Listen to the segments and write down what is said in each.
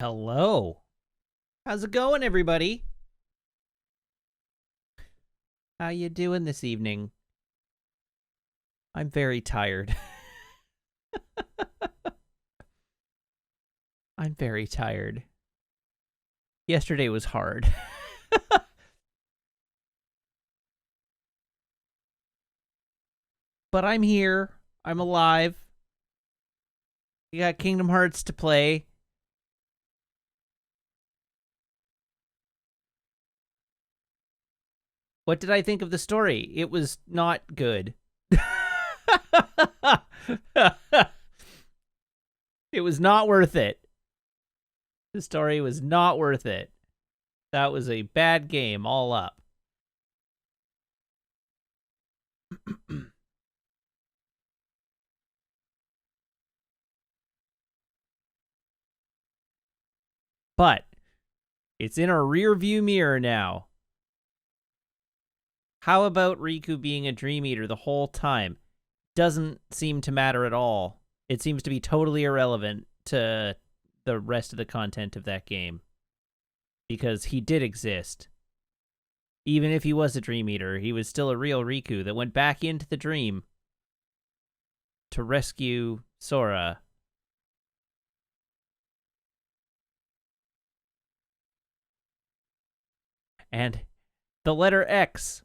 Hello. How's it going, everybody? How you doing this evening? I'm very tired. I'm very tired. Yesterday was hard. But I'm here. I'm alive. We got Kingdom Hearts to play. What did I think of the story? It was not good. It was not worth it. The story was not worth it. That was a bad game all up. But it's in our rear view mirror now. How about Riku being a Dream Eater the whole time? Doesn't seem to matter at all. It seems to be totally irrelevant to the rest of the content of that game. Because he did exist. Even if he was a Dream Eater, he was still a real Riku that went back into the dream to rescue Sora. And the letter X,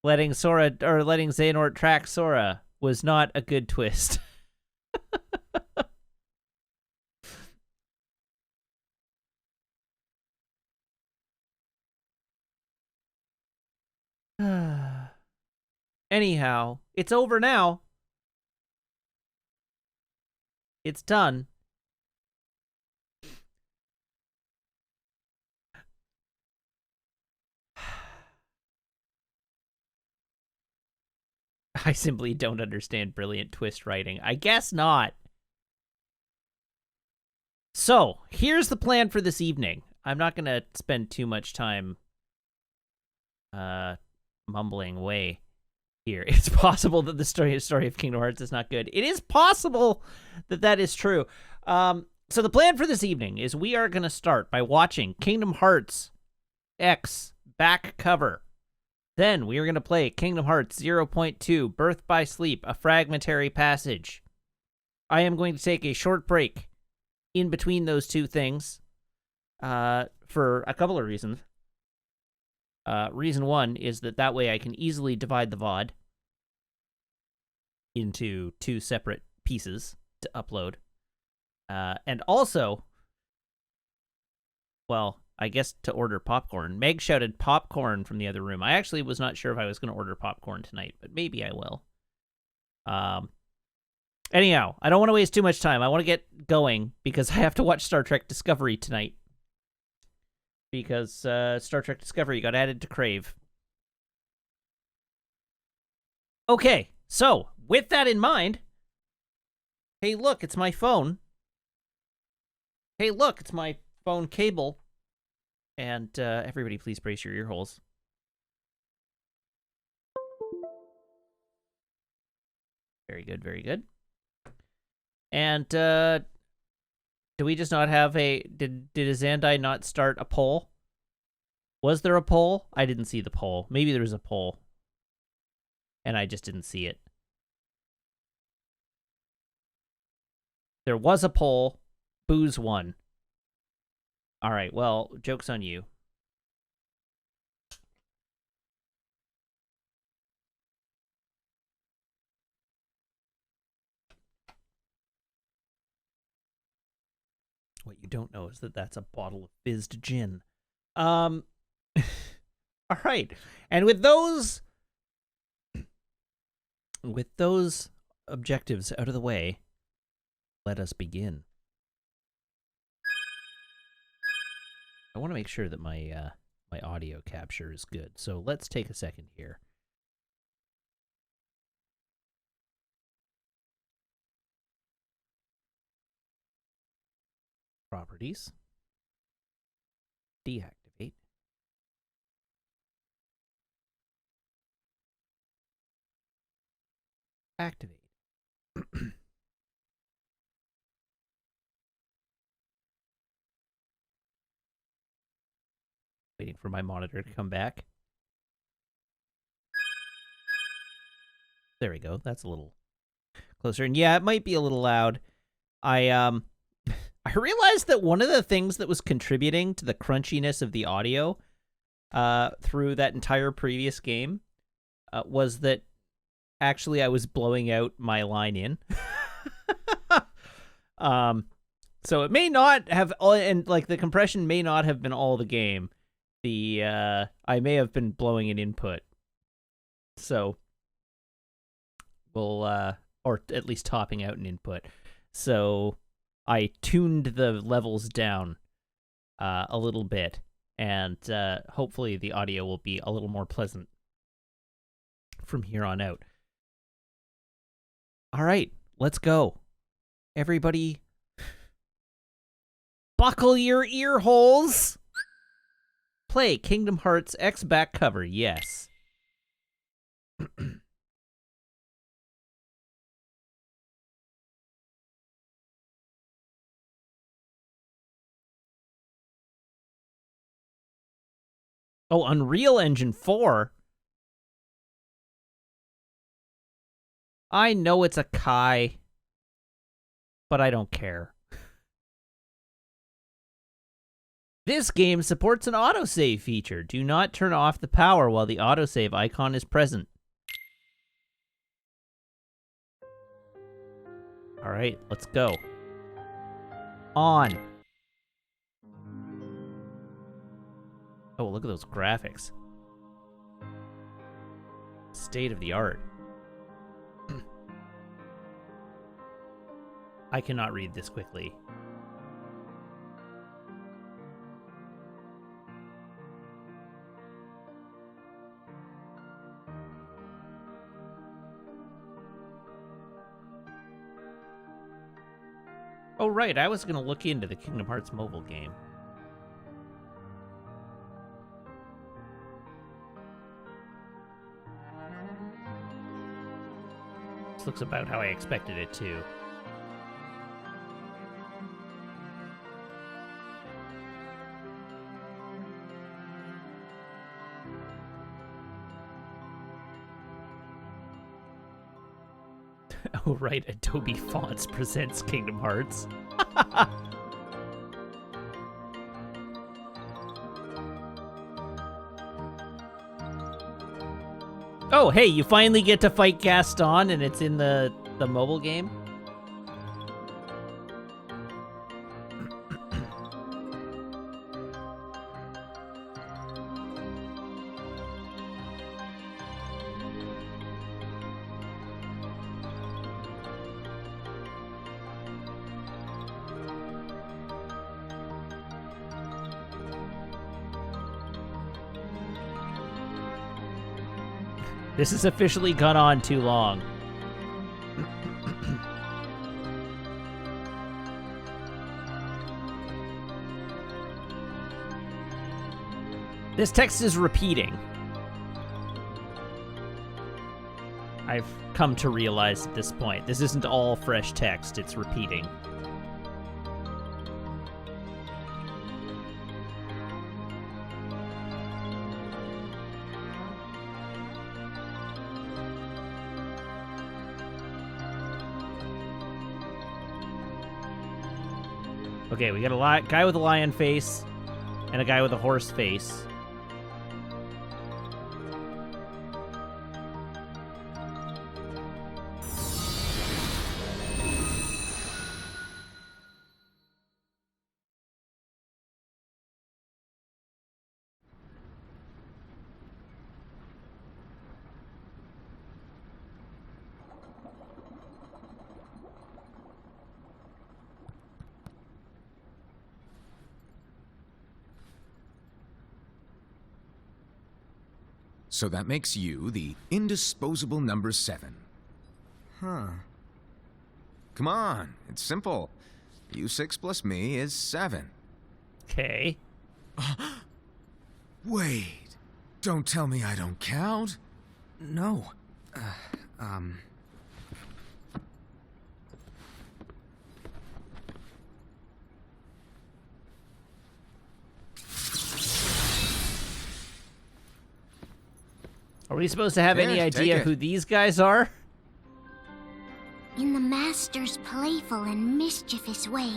letting Xehanort track Sora, was not a good twist. Anyhow, it's over now. It's done. I simply don't understand brilliant twist writing. I guess not. So, here's the plan for this evening. I'm not going to spend too much time mumbling away here. It's possible that the story of Kingdom Hearts is not good. It is possible that that is true. So the plan for this evening is we are going to start by watching Kingdom Hearts X back cover. Then we are going to play Kingdom Hearts 0.2 Birth by Sleep, a fragmentary passage. I am going to take a short break in between those two things for a couple of reasons. Reason one is that way I can easily divide the VOD into two separate pieces to upload. And also, well, I guess to order popcorn. Meg shouted popcorn from the other room. I actually was not sure if I was going to order popcorn tonight, but maybe I will. Anyhow, I don't want to waste too much time. I want to get going because I have to watch Star Trek Discovery tonight. Because Star Trek Discovery got added to Crave. Okay, so with that in mind, hey, look, it's my phone. Hey, look, it's my phone cable. And everybody, please brace your ear holes. Very good, very good. And do we just not have a... Did Zandai not start a poll? Was there a poll? I didn't see the poll. Maybe there was a poll. And I just didn't see it. There was a poll. Booze won. All right, well, joke's on you. What you don't know is that that's a bottle of fizzed gin. All right. And with those objectives out of the way, let us begin. I want to make sure that my my audio capture is good. So let's take a second here. Properties. Deactivate. Activate. Waiting for my monitor to come back. There we go. That's a little closer. And yeah, it might be a little loud. I realized that one of the things that was contributing to the crunchiness of the audio through that entire previous game was that actually I was blowing out my line in. So it may not have and like the compression may not have been all the game. I may have been blowing an input. So we'll or at least topping out an input. So I tuned the levels down a little bit, and hopefully the audio will be a little more pleasant from here on out. All right, let's go. Everybody, buckle your ear holes. Play Kingdom Hearts X back cover, yes. Oh, Unreal Engine 4? I know it's a Kai, but I don't care. This game supports an autosave feature. Do not turn off the power while the autosave icon is present. All right, let's go. On. Oh, look at those graphics. State of the art. I cannot read this quickly. Oh, right, I was going to look into the Kingdom Hearts mobile game. This looks about how I expected it to. Oh, right, Adobe Fonts presents Kingdom Hearts. Oh, hey, you finally get to fight Gaston, and it's in the mobile game? This has officially gone on too long. This text is repeating. I've come to realize at this point. This isn't all fresh text, it's repeating. Okay, we got a guy with a lion face and a guy with a horse face. So that makes you the indisposable number 7. Huh. Come on, it's simple. U6 plus me is 7. Okay. Wait, don't tell me I don't count. No. Are we supposed to have any Here, take idea it. who these guys are? In the master's playful and mischievous way,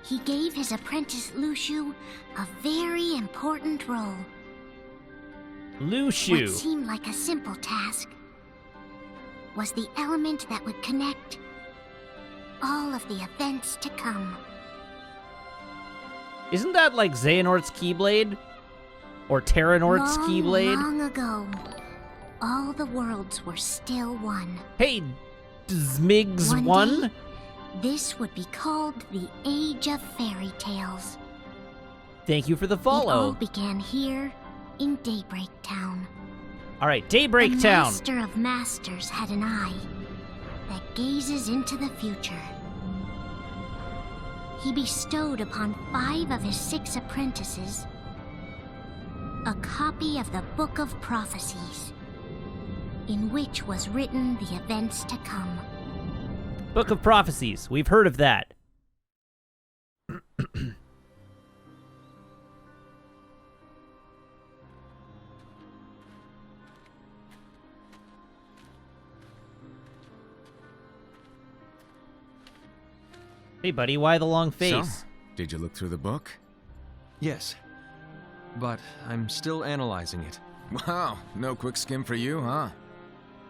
he gave his apprentice Lushu a very important role. Lushu. What seemed like a simple task was the element that would connect all of the events to come. Isn't that like Xehanort's Keyblade? Or Terranort's Long, Keyblade? long ago, all the worlds were still one. Hey, Zmigs One one? day, this would be called the Age of Fairy Tales. Thank you for the It all follow. began here in Daybreak Town. All right, Daybreak The Town. Master of Masters had an eye that gazes into the future. He bestowed upon 5 of his 6 apprentices a copy of the Book of Prophecies, in which was written the events to come. Book of Prophecies. We've heard of that. Hey, buddy, why the long face? So, did you look through the book? Yes, but I'm still analyzing it. Wow, no quick skim for you, huh?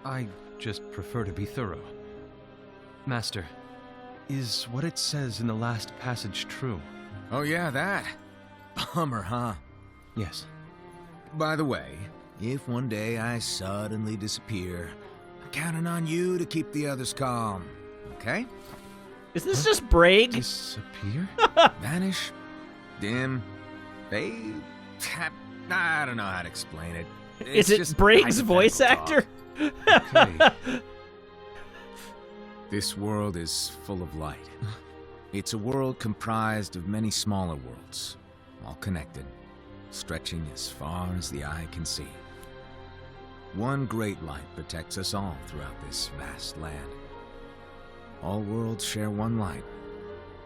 I just prefer to be thorough. Master, is what it says in the last passage true? Oh yeah, that. Bummer, huh? Yes. By the way, if one day I suddenly disappear, I'm counting on you to keep the others calm, okay? Is this just Braig? Disappear? Vanish, dim, fade. I don't know how to explain it. Is It's it just Braig's voice hypothetical talk. actor? Okay. This world is full of light. It's a world comprised of many smaller worlds, all connected, stretching as far as the eye can see. One great light protects us all throughout this vast land. All worlds share one light,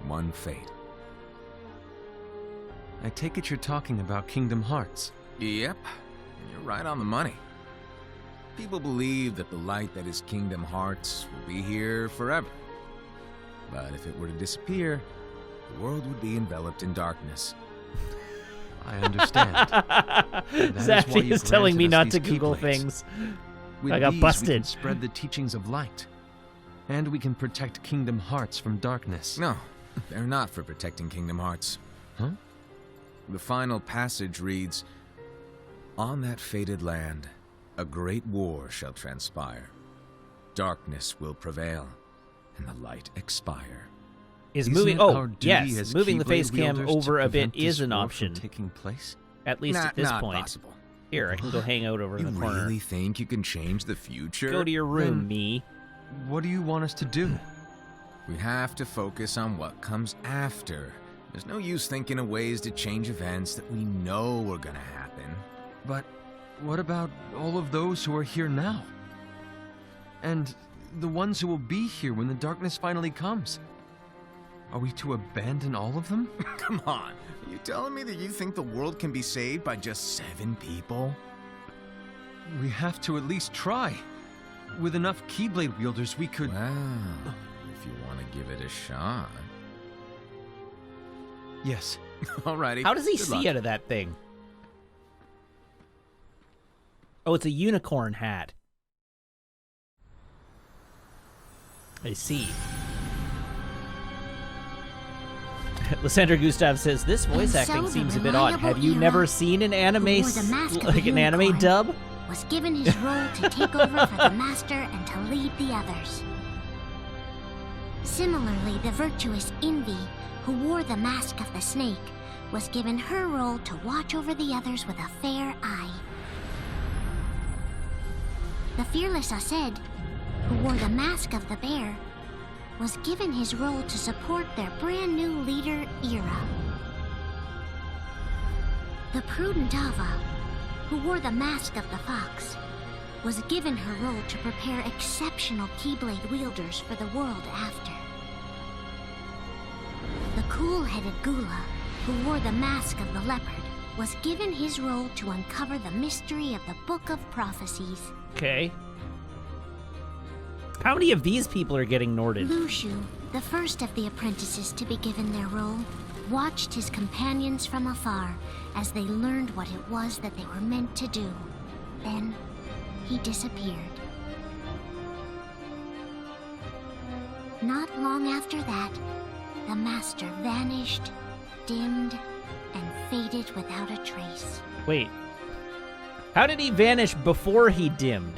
one fate. I take it you're talking about Kingdom Hearts. Yep, you're right on the money. People believe that the light that is Kingdom Hearts will be here forever. But if it were to disappear, the world would be enveloped in darkness. I understand. That is why Zappy you is telling me granted not us to these Google Keyblades. things. With I got these, we busted. can spread the teachings of light. And we can protect Kingdom Hearts from darkness. No, they're not for protecting Kingdom Hearts. Huh? The final passage reads, "On that fated land, a great war shall transpire. Darkness will prevail, and the light expire." Is Isn't moving? it Oh, our duty yes, as moving the Keyblade face cam wielders to over a bit prevent is this an war from option. taking place? At least at this not point. possible. Here, I can go hang out over in You the corner. really think you can change the future? Go to your room, Then- me. What do you want us to do? We have to focus on what comes after. There's no use thinking of ways to change events that we know are gonna happen. But what about all of those who are here now? And the ones who will be here when the darkness finally comes? Are we to abandon all of them? Come on, are you telling me that you think the world can be saved by just 7 people? We have to at least try. With enough Keyblade wielders, we could... Well, if you want to give it a shot. Yes. Alrighty. How does he good see luck. out of that thing? Oh, it's a unicorn hat. I see. Lysandra Gustav says, this voice And so acting the seems a bit odd. reliable Have you hero never seen an anime, who wore the mask of like the an anime unicorn dub? was given his role to take over for the Master and to lead the others. Similarly, the virtuous Envy, who wore the mask of the snake, was given her role to watch over the others with a fair eye. The fearless Aced, who wore the mask of the bear, was given his role to support their brand new leader, Ira. The prudent Ava, who wore the mask of the fox, was given her role to prepare exceptional Keyblade wielders for the world after. The cool-headed Gula, who wore the mask of the leopard, was given his role to uncover the mystery of the Book of Prophecies. Okay. How many of these people are getting Norded? Lu Shu, the first of the apprentices to be given their role, watched his companions from afar as they learned what it was that they were meant to do. Then, he disappeared. Not long after that, the Master vanished, dimmed, and faded without a trace. Wait. How did he vanish before he dimmed?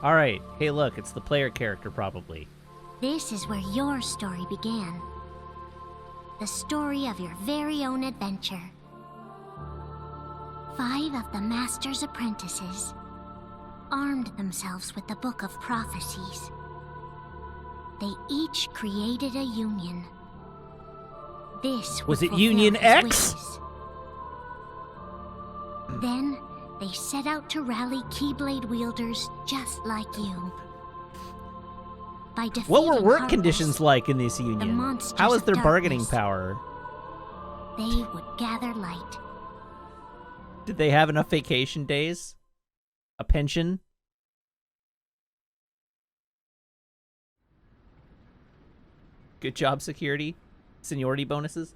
Alright. Hey, look, it's the player character, probably. This is where your story began. The story of your very own adventure. 5 of the Master's apprentices armed themselves with the Book of Prophecies. They each created a union. This Was would it fulfill Union his X? wishes. Then they set out to rally Keyblade wielders just like you. By defeating What were work Heartless, conditions like in this union? monsters How was of their bargaining darkness. power? they would gather light. Did they have enough vacation days? A pension? Good job security? Seniority bonuses?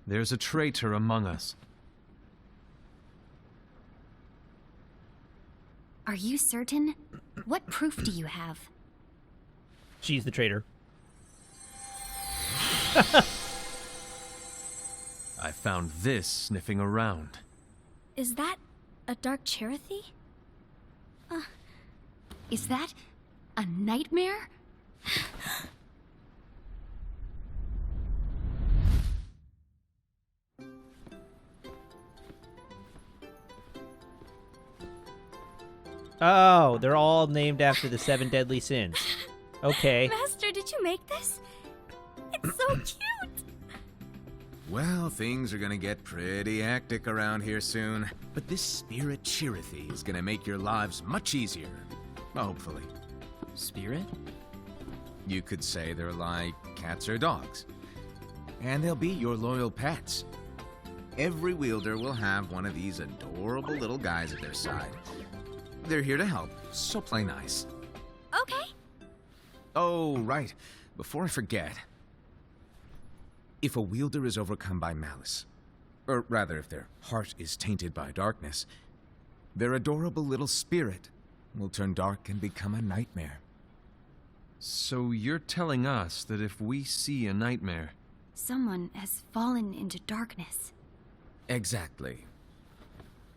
There's a traitor among us. Are you certain? What proof do you have? She's the traitor. I found this sniffing around. Is that a Dark Cherothy? Is that a nightmare? Oh, they're all named after the 7 deadly sins. Okay. Master, did you make this? It's so cute! Well, things are gonna get pretty hectic around here soon. But this spirit Chirithy is gonna make your lives much easier. Hopefully. Spirit? You could say they're like cats or dogs. And they'll be your loyal pets. Every wielder will have one of these adorable little guys at their side. They're here to help, so play nice. Okay. Oh, right. Before I forget. If a wielder is overcome by malice, or rather if their heart is tainted by darkness, their adorable little spirit will turn dark and become a nightmare. So you're telling us that if we see a nightmare... Someone has fallen into darkness. Exactly.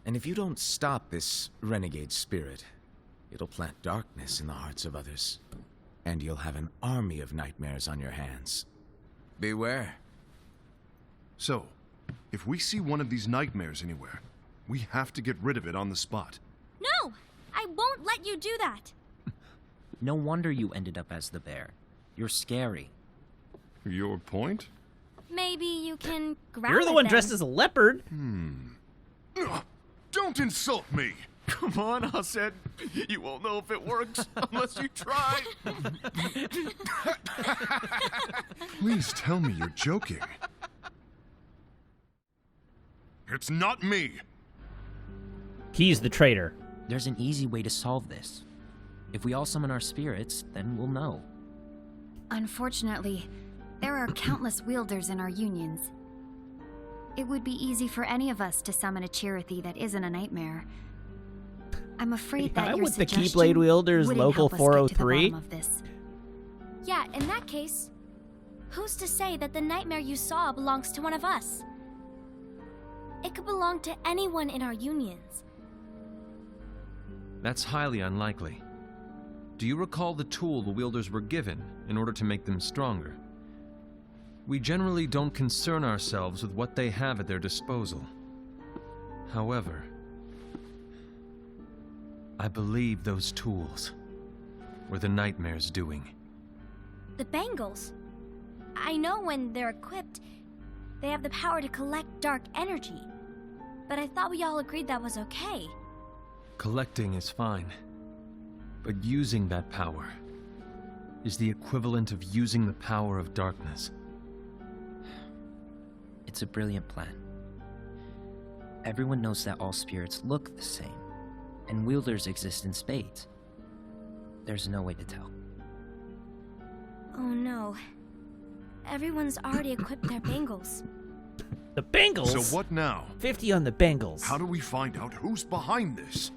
And if you don't stop this renegade spirit, it'll plant darkness in the hearts of others. And you'll have an army of nightmares on your hands. Beware. So, if we see one of these nightmares anywhere, we have to get rid of it on the spot. No! I won't let you do that! No wonder you ended up as the bear. You're scary. Your point? Maybe you can grab You're the it one then. dressed as a leopard. Ugh, don't insult me! Come on, Hassad. You won't know if it works unless you try. Please tell me you're joking. It's not me! He's the traitor. There's an easy way to solve this. If we all summon our spirits, then we'll know. Unfortunately, there are countless wielders in our unions. It would be easy for any of us to summon a Chirithy that isn't a nightmare. I'm afraid that Yeah, your with the suggestion Keyblade wielders, wouldn't local help us get to the 403. bottom of this. Yeah, in that case, who's to say that the nightmare you saw belongs to one of us? It could belong to anyone in our unions. That's highly unlikely. Do you recall the tool the wielders were given in order to make them stronger? We generally don't concern ourselves with what they have at their disposal. However, I believe those tools were the nightmare's doing. The bangles. I know when they're equipped, they have the power to collect dark energy. But I thought we all agreed that was okay. Collecting is fine, but using that power is the equivalent of using the power of darkness. It's a brilliant plan. Everyone knows that all spirits look the same, and wielders exist in spades. There's no way to tell. Oh no. Everyone's already equipped their bangles. The Bengals? So what now? 50 on the Bengals. How do we find out who's behind this?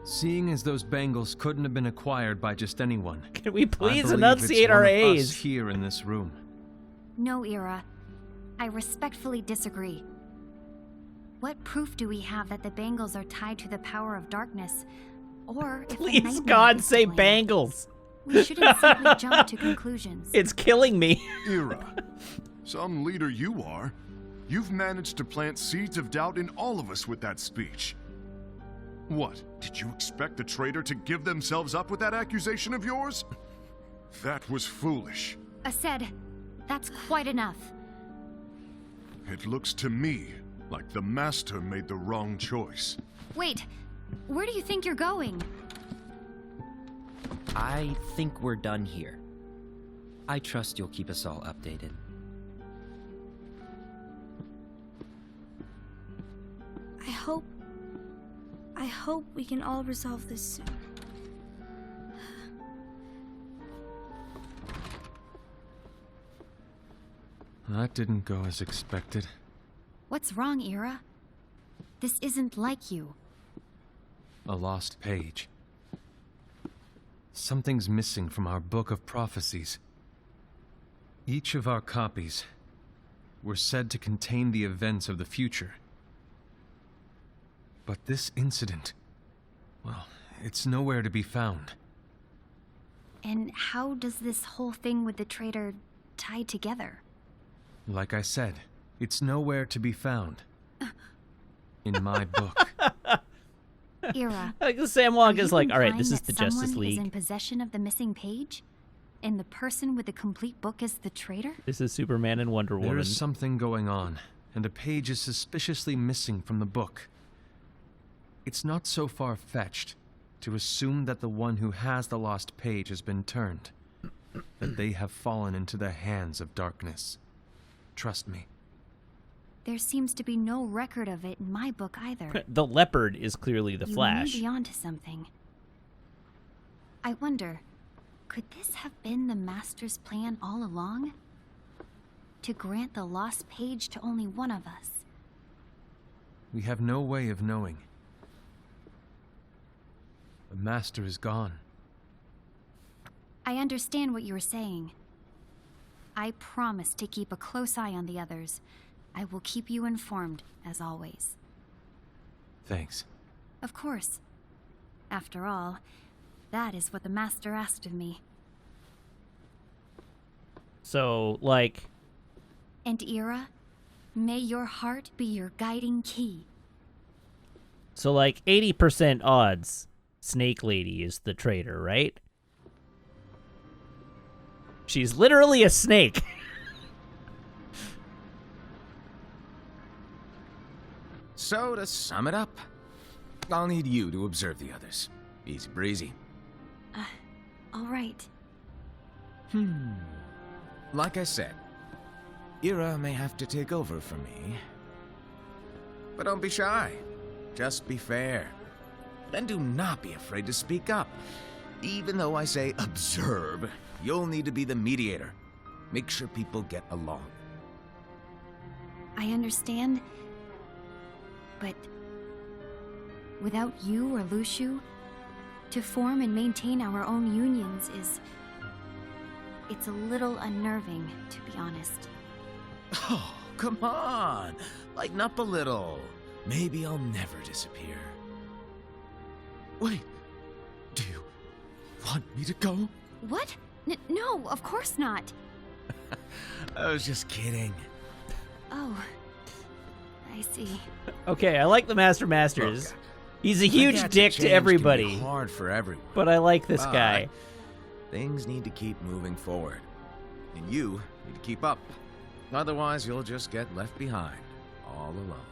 Seeing as those bangles couldn't have been acquired by just anyone, Can we I please believe enunciate it's our one of us A's? here in this room. No, Ira. I respectfully disagree. What proof do we have that the bangles are tied to the power of darkness? Or if a Please, nightmare God, is say to blame? Bengals. We shouldn't simply jump to conclusions. It's killing me. Ira, some leader you are. You've managed to plant seeds of doubt in all of us with that speech. What, did you expect the traitor to give themselves up with that accusation of yours? That was foolish. Aced, that's quite enough. It looks to me like the Master made the wrong choice. Wait, where do you think you're going? I think we're done here. I trust you'll keep us all updated. I hope we can all resolve this soon. That didn't go as expected. What's wrong, Ira? This isn't like you. A lost page. Something's missing from our book of prophecies. Each of our copies were said to contain the events of the future. But this incident, well, it's nowhere to be found. And how does this whole thing with the traitor tie together? Like I said, it's nowhere to be found. In my book. Ira, Like Sam Wonka's like, all right, this implying is the that Justice someone is in League. possession of the missing page? And the person with the complete book is the traitor? This is Superman and Wonder There Woman. is something going on, and a page is suspiciously missing from the book. It's not so far-fetched to assume that the one who has the lost page has been turned, that they have fallen into the hands of darkness. Trust me. There seems to be no record of it in my book either. The leopard is clearly the You Flash. may be onto something. I wonder, could this have been the Master's plan all along? To grant the lost page to only one of us? We have no way of knowing. The Master is gone. I understand what you were saying. I promise to keep a close eye on the others. I will keep you informed, as always. Thanks. Of course. After all, that is what the Master asked of me. So, like, And Ira, may your heart be your guiding key. so like 80% odds Snake Lady is the traitor, right? She's literally a snake. So, to sum it up, I'll need you to observe the others. Easy breezy. All right. Like I said, Ira may have to take over for me. But don't be shy. Just be fair. And do not be afraid to speak up. Even though I say observe, you'll need to be the mediator. Make sure people get along. I understand. But without you or Luciu, to form and maintain our own unions it's a little unnerving, to be honest. Oh, come on. Lighten up a little. Maybe I'll never disappear. Wait. Do you want me to go? What? No, of course not. I was just kidding. Oh, I see. Okay, I like the Masters. Look, He's a I huge get dick change to can be everybody, hard for everyone. but I like this But guy. Things need to keep moving forward. And you need to keep up. Otherwise, you'll just get left behind, all alone.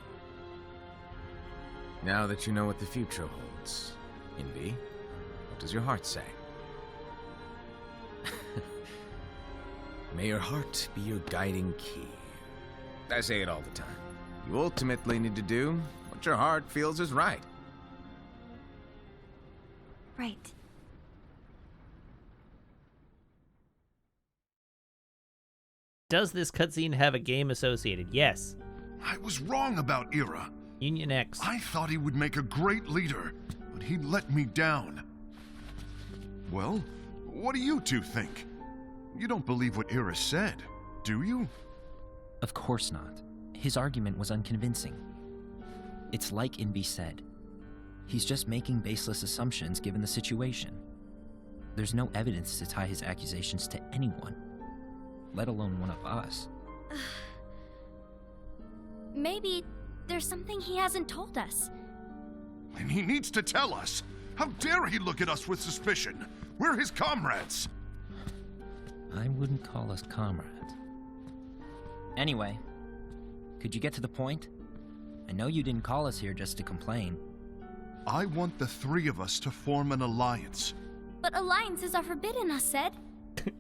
Now that you know what the future holds, Envy, what does your heart say? May your heart be your guiding key. I say it all the time. You ultimately need to do what your heart feels is right. Right. Does this cutscene have a game associated? Yes. I was wrong about Ira. Union X. I thought he would make a great leader, but he let me down. Well, what do you two think? You don't believe what Ira said, do you? Of course not. His argument was unconvincing. It's like Envy said. He's just making baseless assumptions given the situation. There's no evidence to tie his accusations to anyone, let alone one of us. Maybe there's something he hasn't told us. And he needs to tell us. How dare he look at us with suspicion? We're his comrades. I wouldn't call us comrades. Anyway, could you get to the point? I know you didn't call us here just to complain. I want the three of us to form an alliance. But alliances are forbidden, us said.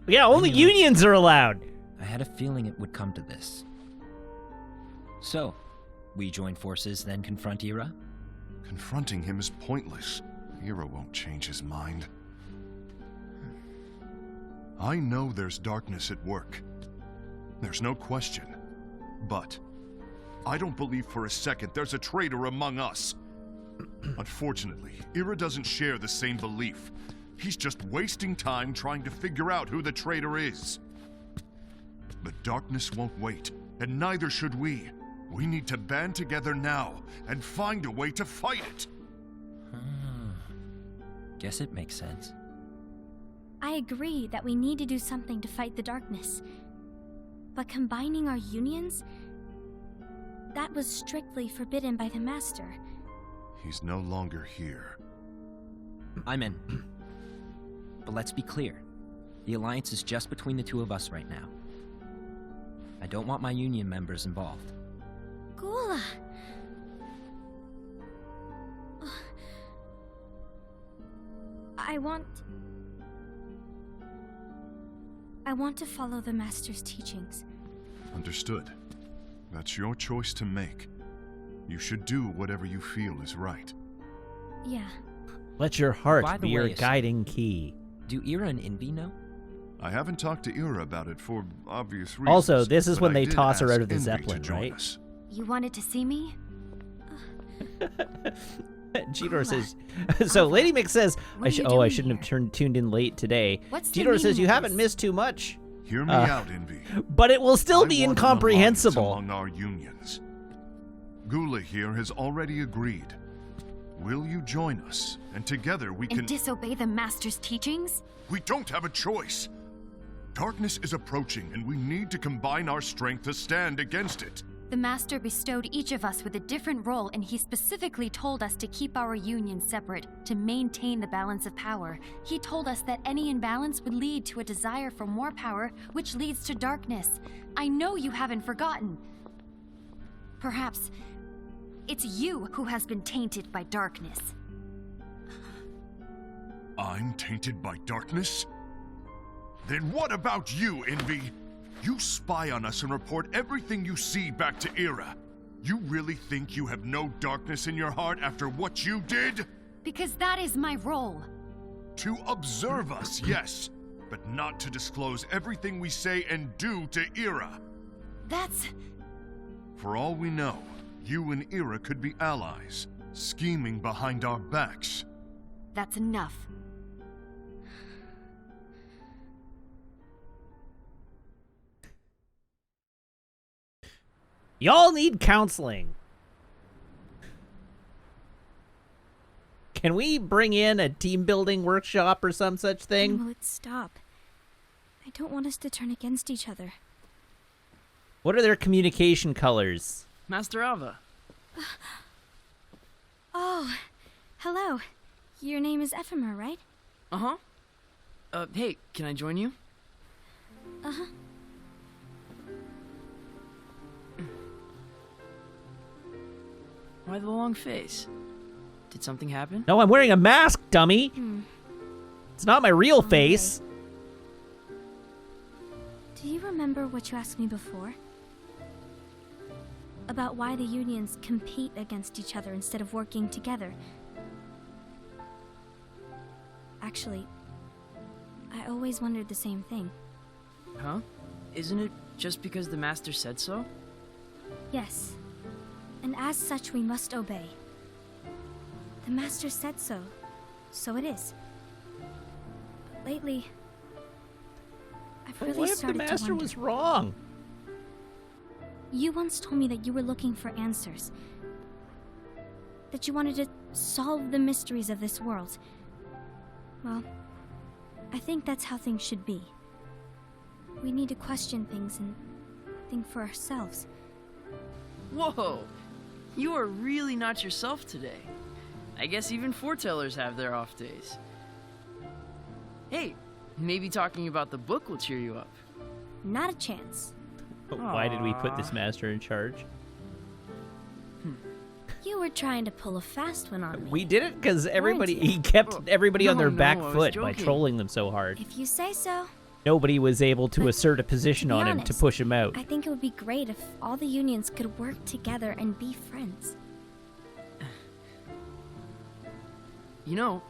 Yeah, only Anyway. unions are allowed. I had a feeling it would come to this. So, we join forces, then confront Ira? Confronting him is pointless. Ira won't change his mind. I know there's darkness at work. There's no question. But I don't believe for a second there's a traitor among us. Unfortunately, Ira doesn't share the same belief. He's just wasting time trying to figure out who the traitor is. But darkness won't wait, and neither should we. We need to band together now and find a way to fight it. Guess it makes sense. I agree that we need to do something to fight the darkness. But combining our unions? That was strictly forbidden by the Master. He's no longer here. I'm in. But let's be clear. The alliance is just between the two of us right now. I don't want my union members involved. Gula! I want to follow the Master's teachings. Understood. That's your choice to make. You should do whatever you feel is right. Yeah. Let your heart By the be your way, guiding key. Do Ira and Envy know? I haven't talked to Ira about it for obvious reasons. Also, this is but when I they did toss her ask out of the Envy to Zeppelin, join right? us. You wanted to see me? Cheetor says, so Lady Mix says, What are you I doing shouldn't have here? tuned in late today. What's the Cheetor says, meaning you of haven't this? missed too much, Hear me out, Envy. but it will still I be want an incomprehensible. alliance among our unions. Gula here has already agreed. Will you join us? And together we can... And disobey the Master's teachings? We don't have a choice. Darkness is approaching, and we need to combine our strength to stand against it. The Master bestowed each of us with a different role, and he specifically told us to keep our union separate, to maintain the balance of power. He told us that any imbalance would lead to a desire for more power, which leads to darkness. I know you haven't forgotten. Perhaps it's you who has been tainted by darkness. I'm tainted by darkness? Then what about you, Envy? You spy on us and report everything you see back to Ira. You really think you have no darkness in your heart after what you did? Because that is my role. To observe us, yes, but not to disclose everything we say and do to Ira. That's... For all we know, you and Ira could be allies, scheming behind our backs. that's enough. Y'all need counseling. Can we bring in a team building workshop or some such thing? Will it stop? I don't want us to turn against each other. What are their communication colors? Master Alva. Oh, hello. Your name is Ephemer, right? Uh-huh. Hey, can I join you? Uh-huh. Why the long face? Did something happen? No, I'm wearing a mask, dummy. It's not my real face. Do you remember what you asked me before? About why the unions compete against each other instead of working together. Actually, I always wondered the same thing. Huh? Isn't it just because the master said so? Yes. And as such, we must obey. The master said so. So it is. But lately, I've really What if the started to master wonder. was wrong? You once told me that you were looking for answers. That you wanted to solve the mysteries of this world. Well, I think that's how things should be. We need to question things and think for ourselves. Whoa! You are really not yourself today. I guess even foretellers have their off days. Hey, maybe talking about the book will cheer you up. Not a chance. Why did we put this master in charge? You were trying to pull a fast one on me. We did it because everybody, Weren't you? he kept everybody on their No, back I was foot by joking. trolling them so hard. If you say so. Nobody was able to But assert a position to be on him to honest, push him out. I think it would be great if all the unions could work together and be friends. You know,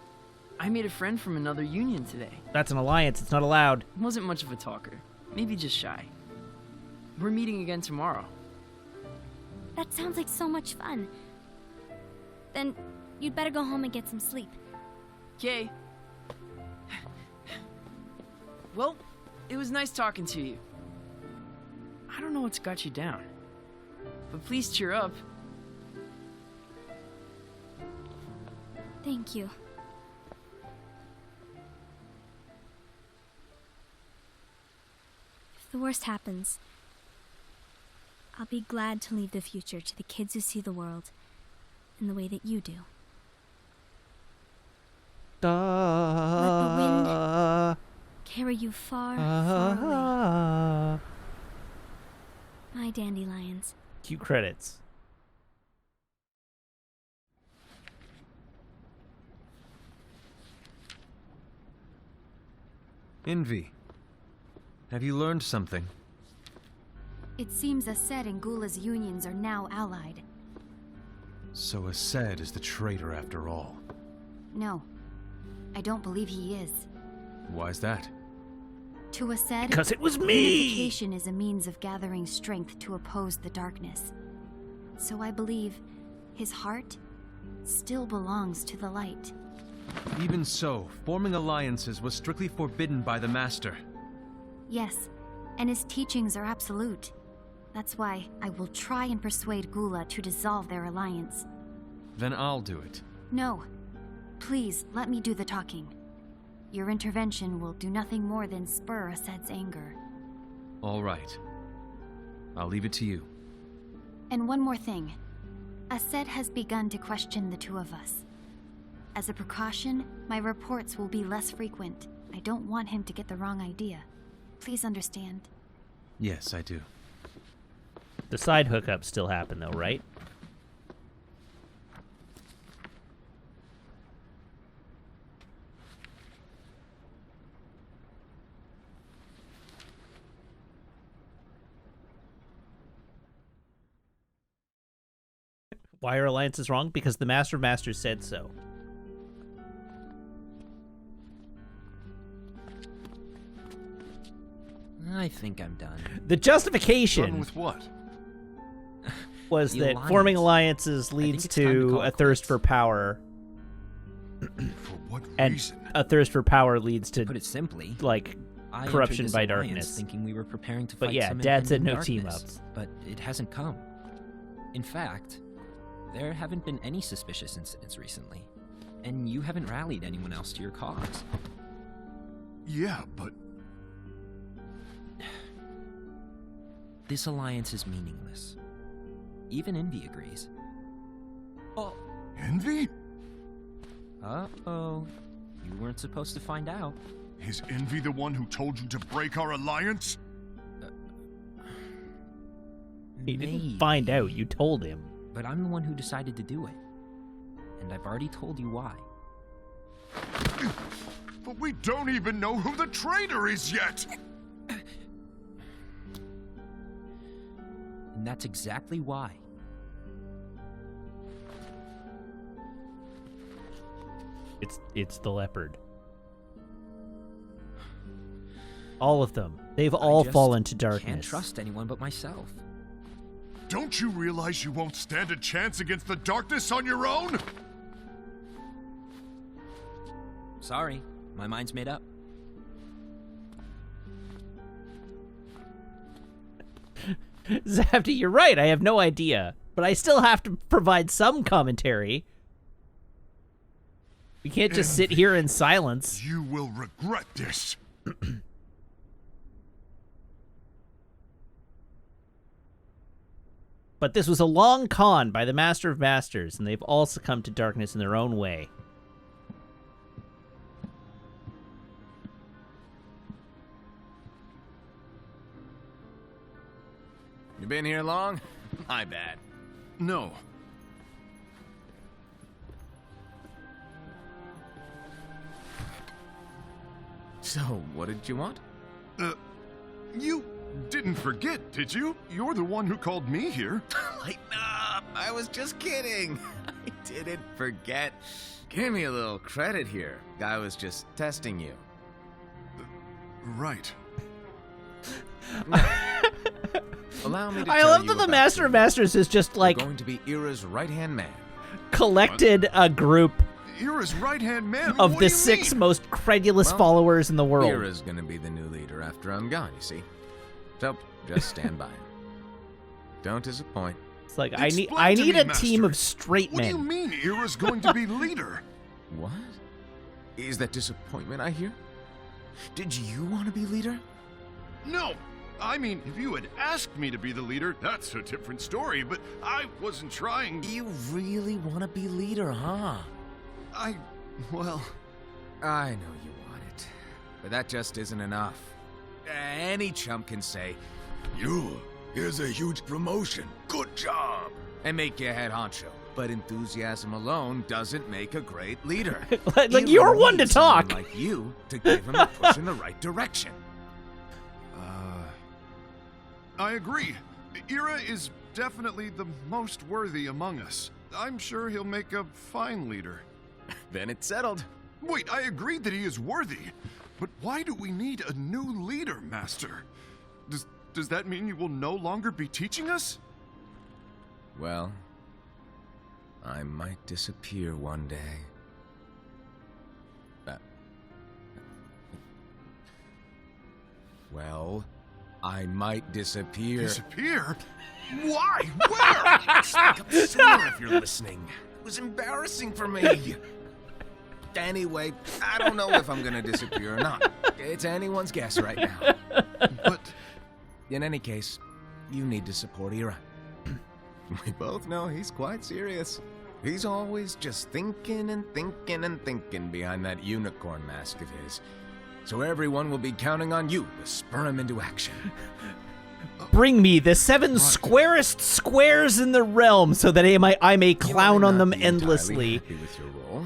I made a friend from another union today. That's an alliance. It's not allowed. Wasn't much of a talker. Maybe just shy. We're meeting again tomorrow. That sounds like so much fun. Then you'd better go home and get some sleep. Okay. Well, it was nice talking to you. I don't know what's got you down. But please cheer up. Thank you. If the worst happens, I'll be glad to leave the future to the kids who see the world in the way that you do. Da, Carry you far, far away. My dandelions. Cue credits. Envy. Have you learned something? It seems Ased and Gula's unions are now allied. So Ased is the traitor after all. No, I don't believe he is. Why's that? To Ased, Because it was me! unification is a means of gathering strength to oppose the darkness. So I believe his heart still belongs to the light. Even so, forming alliances was strictly forbidden by the Master. Yes, and his teachings are absolute. That's why I will try and persuade Gula to dissolve their alliance. Then I'll do it. No. Please, let me do the talking. Your intervention will do nothing more than spur Ased's anger. All right. I'll leave it to you. And one more thing. Ased has begun to question the two of us. As a precaution, my reports will be less frequent. I don't want him to get the wrong idea. Please understand. Yes, I do. The side hookups still happen, though, right? Why are alliances wrong? Because the Master of Masters said so. I think I'm done. The justification Done with what? was The that alliance. forming alliances leads it's time to to call a it thirst quits. for power, For what and reason? a thirst for power leads to To put it simply, like I entered corruption this by alliance darkness. thinking we were preparing to But fight yeah, some Dad said impending no team darkness, ups. but it hasn't come. In fact, there haven't been any suspicious incidents recently, and you haven't rallied anyone else to your cause. Yeah, but This alliance is meaningless. Even Envy agrees. Oh, Envy? uh-oh. You weren't supposed to find out. Is Envy the one who told you to break our alliance? He Maybe. didn't find out. You told him. But I'm the one who decided to do it. And and I've already told you why. But we don't even know who the traitor is yet! And that's exactly why. It's the leopard. All of them. They've all fallen to darkness. Can't trust anyone but myself. Don't you realize you won't stand a chance against the darkness on your own? Sorry, my mind's made up. Zafty, you're right. I have no idea. But I still have to provide some commentary. We can't just sit here in silence. You will regret this. But this was a long con by the Master of Masters, and they've all succumbed to darkness in their own way. You been here long? My bad. No. So, what did you want? You didn't forget, did you? You're the one who called me here. Lighten up! I was just kidding. I didn't forget. Give me a little credit here. I was just testing you. Right. Allow me to I tell love you that the about Master of Masters is just You're like going to be Ira's right-hand man. collected a group Ira's right-hand man? of What the do you 6 mean? most credulous Well, followers in the world. Ira's gonna be the new leader after I'm gone, you see. So, just stand by. Don't disappoint. It's like Explain I to need me, a team Master. of straight What do you men. mean Ira's going to be leader? What? Is that disappointment I hear? Did you want to be leader? No. I mean, if you had asked me to be the leader, that's a different story, but I wasn't trying. You really want to be leader, huh? Well... I know you want it, but that just isn't enough. Any chump can say, here's a huge promotion, good job, and make you head honcho. But enthusiasm alone doesn't make a great leader. Like, Ira you're one to needs someone talk. like you to give him a push in the right direction. I agree. Ira is definitely the most worthy among us. I'm sure he'll make a fine leader. Then it's settled. Wait, I agreed that he is worthy. But why do we need a new leader, Master? Does that mean you will no longer be teaching us? Well, I might disappear one day. Well, I might disappear. Disappear? Why? Where? Speak up sooner if you're listening. It was embarrassing for me. Anyway, I don't know if I'm gonna disappear or not. It's anyone's guess right now. But in any case, you need to support Ira. We both know he's quite serious. He's always just thinking and thinking and thinking behind that unicorn mask of his. So everyone will be counting on you to spur him into action. Bring me the 7 squarest squares in the realm so that I may clown on them You might not be entirely endlessly. happy with your role,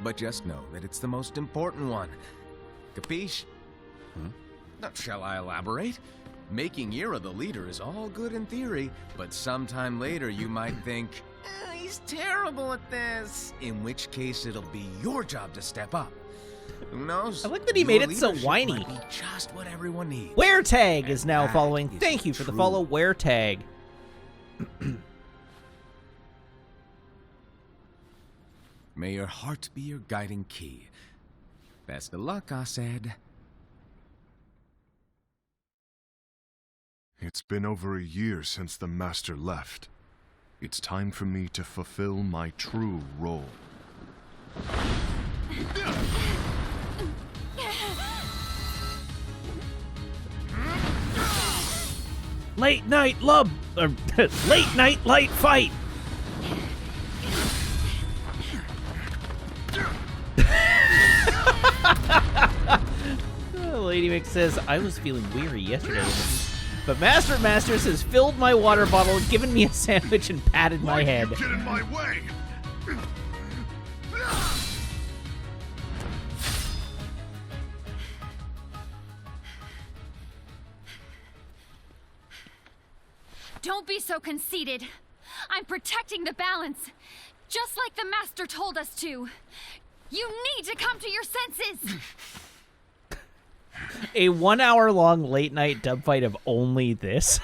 but just know that it's the most important one. Capiche? Shall I elaborate? Making Ira the leader is all good in theory, but sometime later you might think, he's terrible at this. In which case it'll be your job to step up. Who knows? I like that he Your made it so leadership whiny. might be just what everyone needs. Weretag is now that following. is Thank you for the true. follow, Weretag. May your heart be your guiding key. Best of luck, I said. it's been over a year since the Master left. It's time for me to fulfill my true role. Late night late night light fight. Lady Mix says, I was feeling weary yesterday, but Master of Masters has filled my water bottle, given me a sandwich, and patted my Why do head. you get in my way? Don't be so conceited. I'm protecting the balance, just like the Master told us to. You need to come to your senses. A 1 hour long late night dub fight of only this.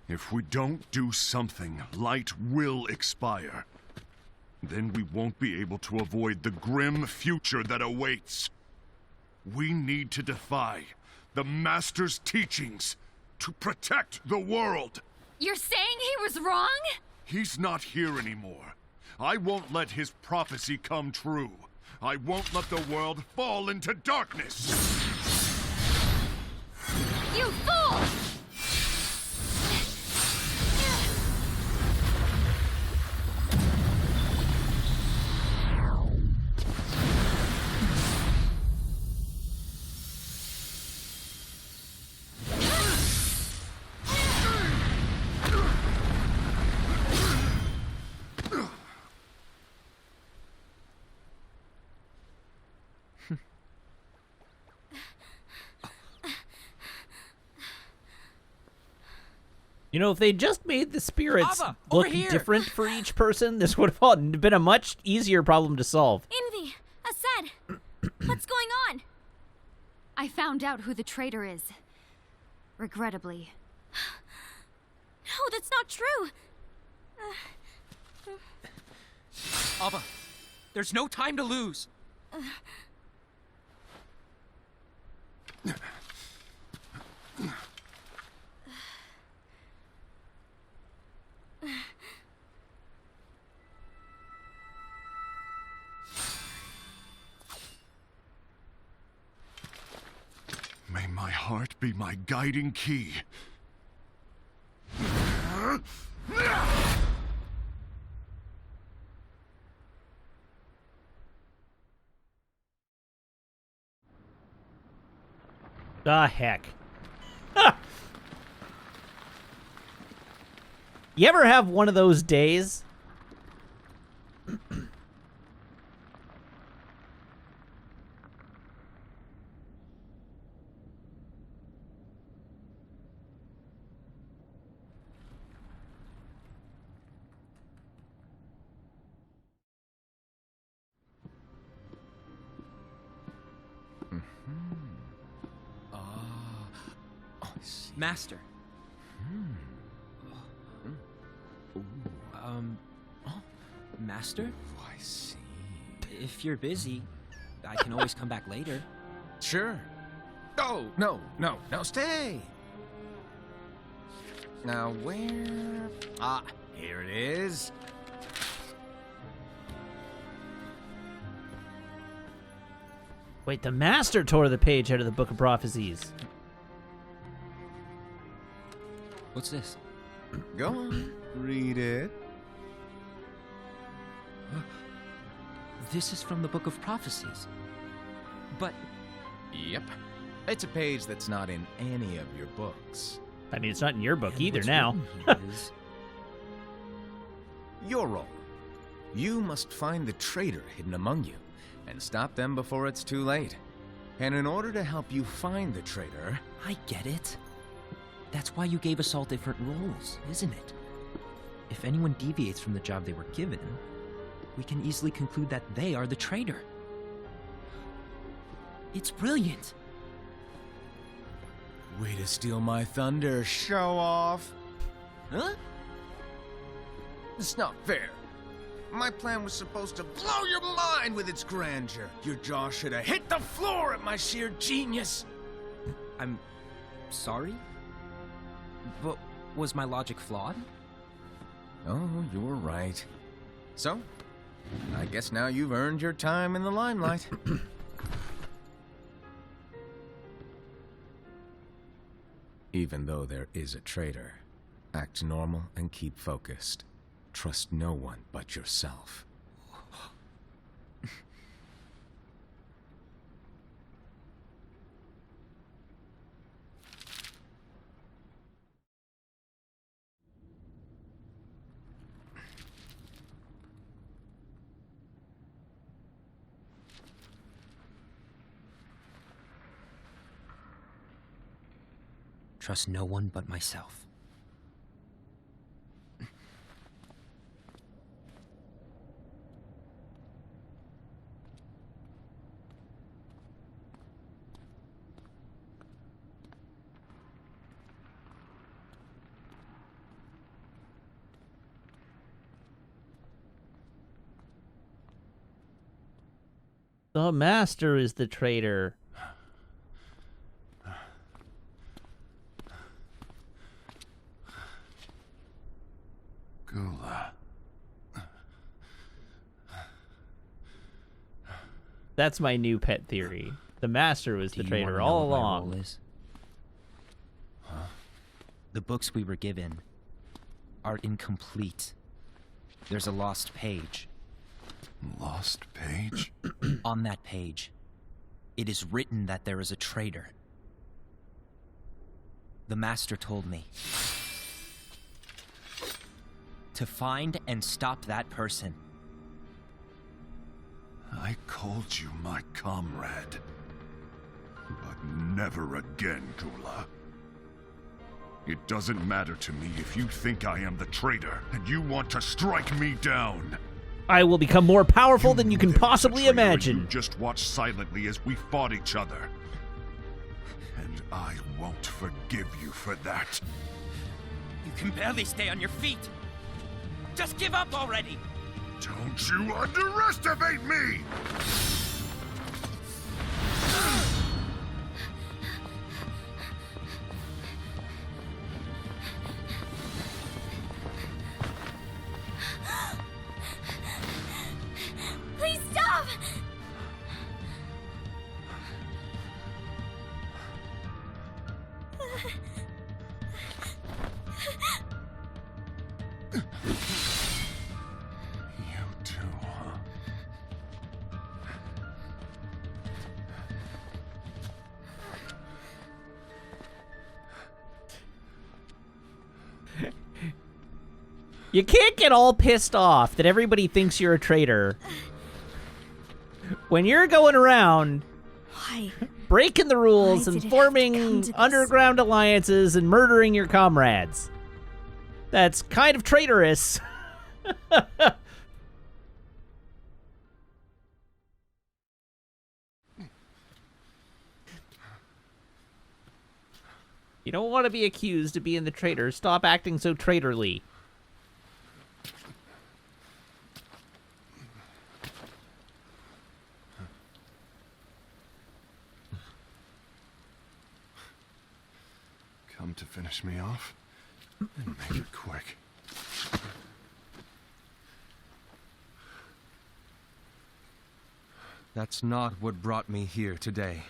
If we don't do something, light will expire. Then we won't be able to avoid the grim future that awaits. We need to defy the Master's teachings to protect the world. You're saying he was wrong? He's not here anymore. I won't let his prophecy come true. I won't let the world fall into darkness. You fool! You know, if they just made the spirits Ava, over look here. different for each person, this would have been a much easier problem to solve. Envy! Assad! What's going on? I found out who the traitor is. Regrettably. No, that's not true! Ava, there's no time to lose. May my heart be my guiding key. Ah, heck. Ah! You ever have one of those days? Master. Master? I see. If you're busy, I can always come back later. Sure. Oh, no, stay. Now, where? Ah, here it is. Wait, the Master tore the page out of the Book of Prophecies. What's this? Go on, read it. This is from the Book of Prophecies. But Yep. It's a page that's not in any of your books. I mean, it's not in your book and either what's now. written here is- Your role. You must find the traitor hidden among you, and stop them before it's too late. And in order to help you find the traitor... I get it. That's why you gave us all different roles, isn't it? If anyone deviates from the job they were given, we can easily conclude that they are the traitor. It's brilliant. Way to steal my thunder, show off. Huh? It's not fair. My plan was supposed to blow your mind with its grandeur. Your jaw should have hit the floor at my sheer genius. I'm sorry? But was my logic flawed? Oh, you were right. So, I guess now you've earned your time in the limelight. Even though there is a traitor, act normal and keep focused. Trust no one but yourself. Trust no one but myself. The Master is the traitor. Gula. That's my new pet theory. The Master was the Do you wanna traitor know all what my role along. is? The books we were given are incomplete. There's a lost page. Lost page? On that page, it is written that there is a traitor. The Master told me to find and stop that person. I called you my comrade. But never again, Gula. It doesn't matter to me if you think I am the traitor and you want to strike me down. I will become more powerful than you knew can there was a possibly traitor and imagine. You just watched silently as we fought each other. And I won't forgive you for that. You can barely stay on your feet. Just give up already. Don't you underestimate me! Please stop! You too, huh? You can't get all pissed off that everybody thinks you're a traitor when you're going around Why? breaking the rules Why and did it have to come forming to this? underground alliances and murdering your comrades. That's kind of traitorous. You don't want to be accused of being the traitor. Stop acting so traitorly. Come to finish me off? And make it quick. That's not what brought me here today.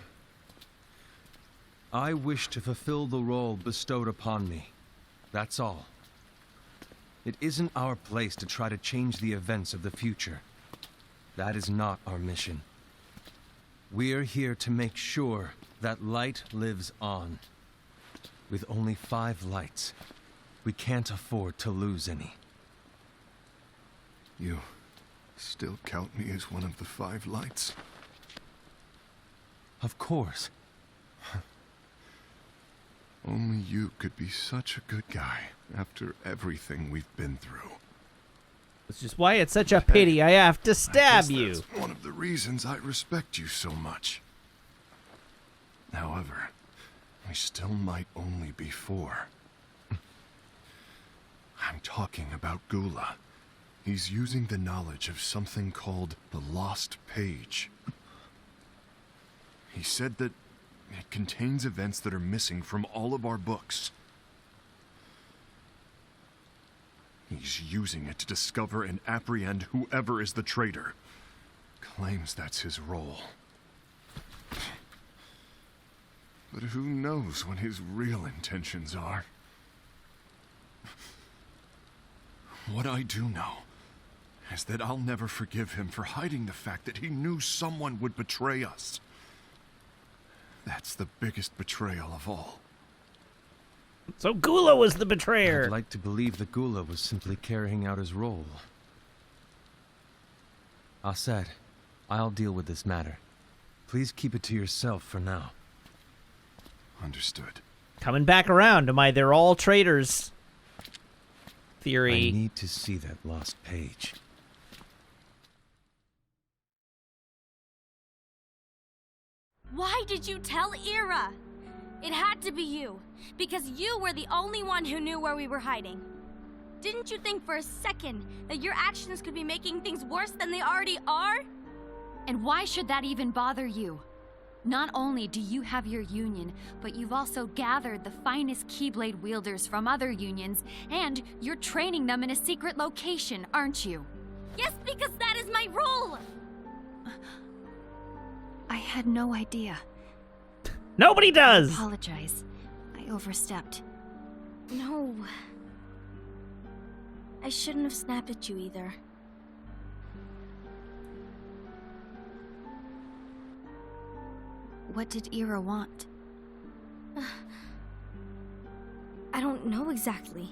I wish to fulfill the role bestowed upon me. That's all. It isn't our place to try to change the events of the future. That is not our mission. We're here to make sure that light lives on. With only 5 lights, we can't afford to lose any. You still count me as one of the 5 lights? Of course. Only you could be such a good guy after everything we've been through. Which is why it's such a pity I have to I stab guess you. That's one of the reasons I respect you so much. However, we still might only be 4. I'm talking about Gula. He's using the knowledge of something called the Lost Page. He said that it contains events that are missing from all of our books. He's using it to discover and apprehend whoever is the traitor. Claims that's his role. But who knows what his real intentions are? What I do know is that I'll never forgive him for hiding the fact that he knew someone would betray us. That's the biggest betrayal of all. So Gula was the betrayer. I'd like to believe that Gula was simply carrying out his role. Aset, I'll deal with this matter. Please keep it to yourself for now. Understood. Coming back around to my they're all traitors theory. I need to see that lost page. Why did you tell Ira? It had to be you, because you were the only one who knew where we were hiding. Didn't you think for a second that your actions could be making things worse than they already are? And why should that even bother you? Not only do you have your union, but you've also gathered the finest Keyblade wielders from other unions, and you're training them in a secret location, aren't you? Yes, because that is my role! I had no idea. Nobody does! Apologize. I overstepped. No. I shouldn't have snapped at you either. What did Ira want? I don't know exactly.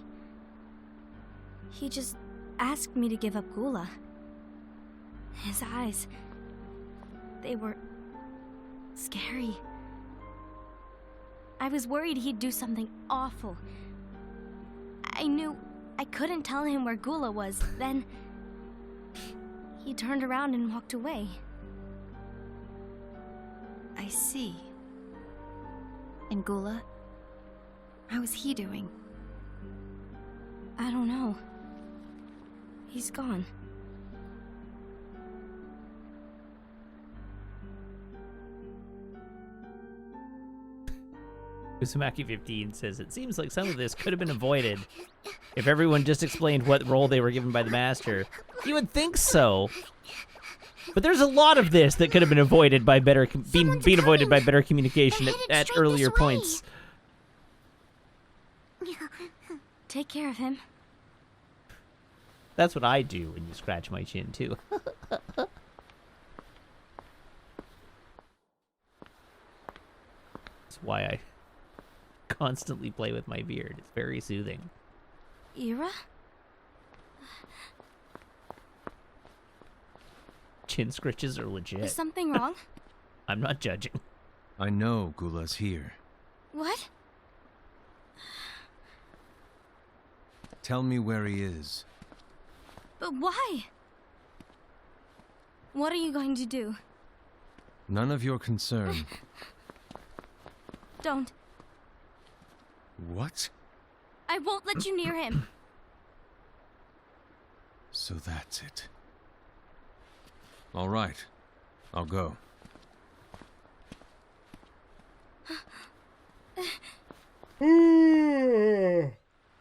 He just asked me to give up Gula. His eyes, they were scary. I was worried he'd do something awful. I knew I couldn't tell him where Gula was. Then he turned around and walked away. I see. And Gula? How is he doing? I don't know. He's gone. Uzumaki 15 says, it seems like some of this could have been avoided if everyone just explained what role they were given by the master. You would think so. But there's a lot of this that could have been avoided by better being avoided by better communication at earlier points. Take care of him. That's what I do when you scratch my chin, too. That's why I constantly play with my beard. It's very soothing. Ira? Chin scritches are legit. Is something wrong? I'm not judging. I know Gula's here. What? Tell me where he is. But why? What are you going to do? None of your concern. Don't. What? I won't let you near him. So that's it. All right. I'll go.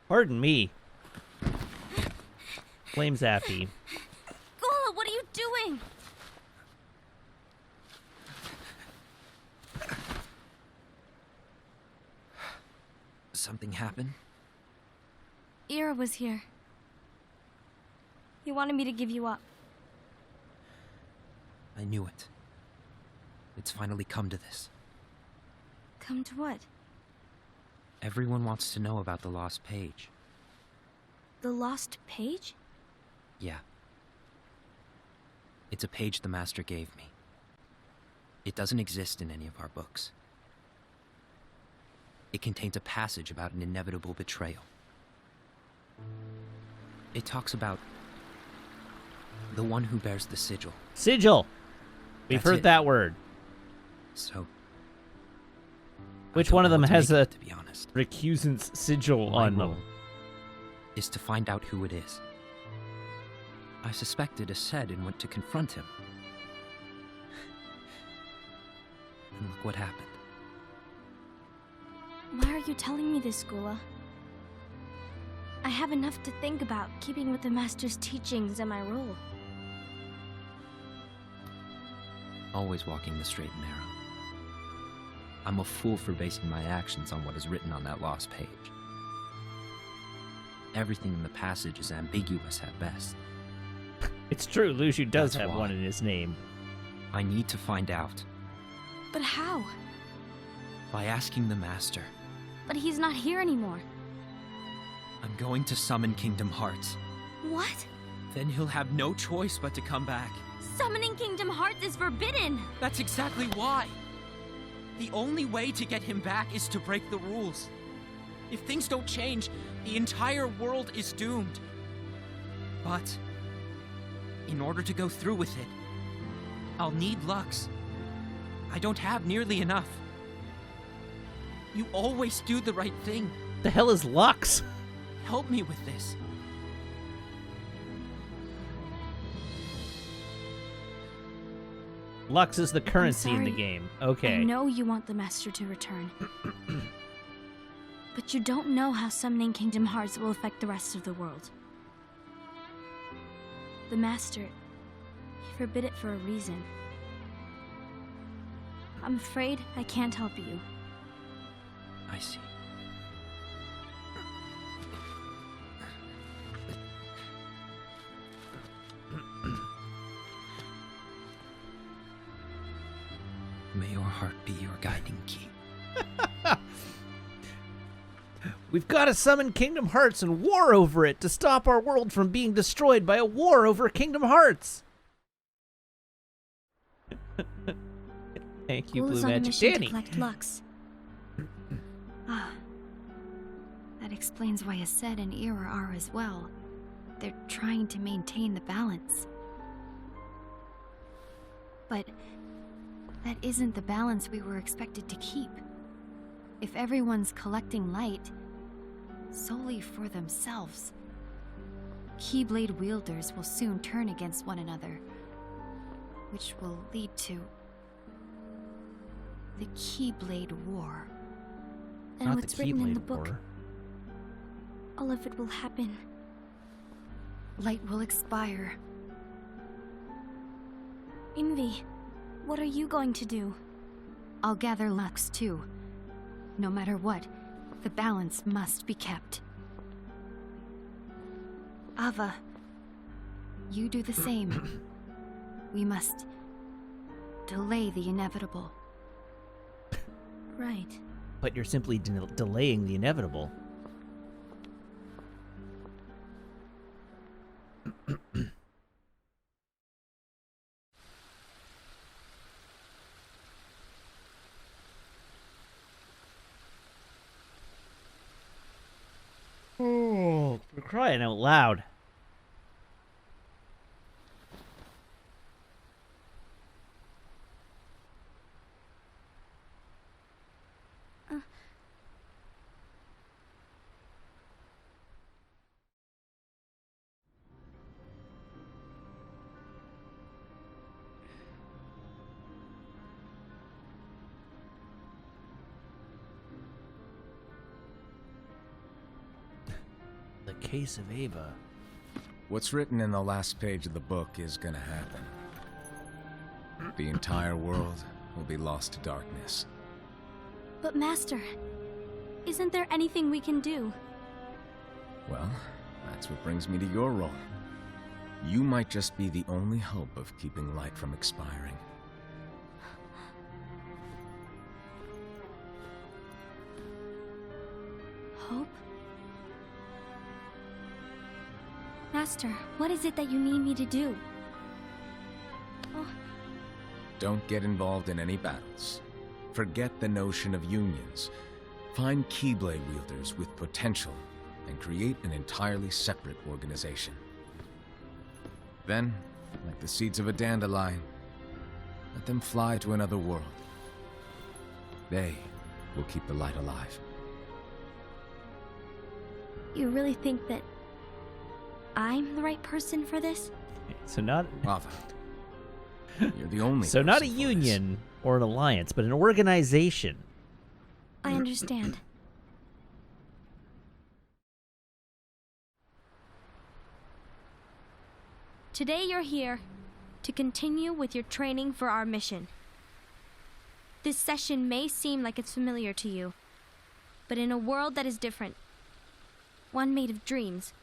Pardon me. Flame Zappy. Gula, what are you doing? Something happened? Ira was here. He wanted me to give you up. I knew it. It's finally come to this. Come to what? Everyone wants to know about the lost page. The lost page? Yeah. It's a page the Master gave me. It doesn't exist in any of our books. It contains a passage about an inevitable betrayal. It talks about the one who bears the sigil. Sigil! We've That's heard it. that word. So... Which I don't one of know them what to has make a of it, to be honest. recusant's sigil My on role them? is to find out who it is. I suspected Aced and went to confront him. And look what happened. Why are you telling me this, Gula? I have enough to think about, keeping with the Master's teachings and my role. Always walking the straight and narrow. I'm a fool for basing my actions on what is written on that lost page. Everything in the passage is ambiguous at best. It's true, Luxu does That's have why. one in his name. I need to find out But how? by asking the Master. But he's not here anymore. I'm going to summon Kingdom Hearts. What? Then he'll have no choice but to come back. Summoning Kingdom Hearts is forbidden! That's exactly why. The only way to get him back is to break the rules. If things don't change, the entire world is doomed. But in order to go through with it, I'll need Lux. I don't have nearly enough. You always do the right thing. The hell is Lux? Help me with this. Lux is the currency in the sorry. game. Okay. I know you want the Master to return. But you don't know how summoning Kingdom Hearts will affect the rest of the world. The Master, he forbid it for a reason. I'm afraid I can't help you. I see. May your heart be your guiding key. We've got to summon Kingdom Hearts and war over it to stop our world from being destroyed by a war over Kingdom Hearts. Thank you, Ghoul Blue is on a Magic mission Danny. to collect Lux. That explains why Aced and Ira are as well. They're trying to maintain the balance. But that isn't the balance we were expected to keep. If everyone's collecting light solely for themselves, Keyblade wielders will soon turn against one another, which will lead to the Keyblade War. And Not what's the written in Keyblade the book, War. all of it will happen. Light will expire. Envy, what are you going to do? I'll gather Lux too. No matter what, the balance must be kept. Ava, you do the same. We must delay the inevitable. Right. But you're simply delaying the inevitable. Oh, we're crying out loud. The case of Ava. What's written in the last page of the book is gonna happen. The entire world will be lost to darkness. But Master, isn't there anything we can do? Well, that's what brings me to your role. You might just be the only hope of keeping light from expiring. Hope? Master, what is it that you need me to do? Oh, Don't get involved in any battles. Forget the notion of unions. Find Keyblade wielders with potential and create an entirely separate organization. Then, like the seeds of a dandelion, let them fly to another world. They will keep the light alive. you really think that I'm the right person for this? So not Ava, you're the only so not a person for this. union or an alliance, but an organization. I understand. Today you're here to continue with your training for our mission. This session may seem like it's familiar to you, but in a world that is different, one made of dreams,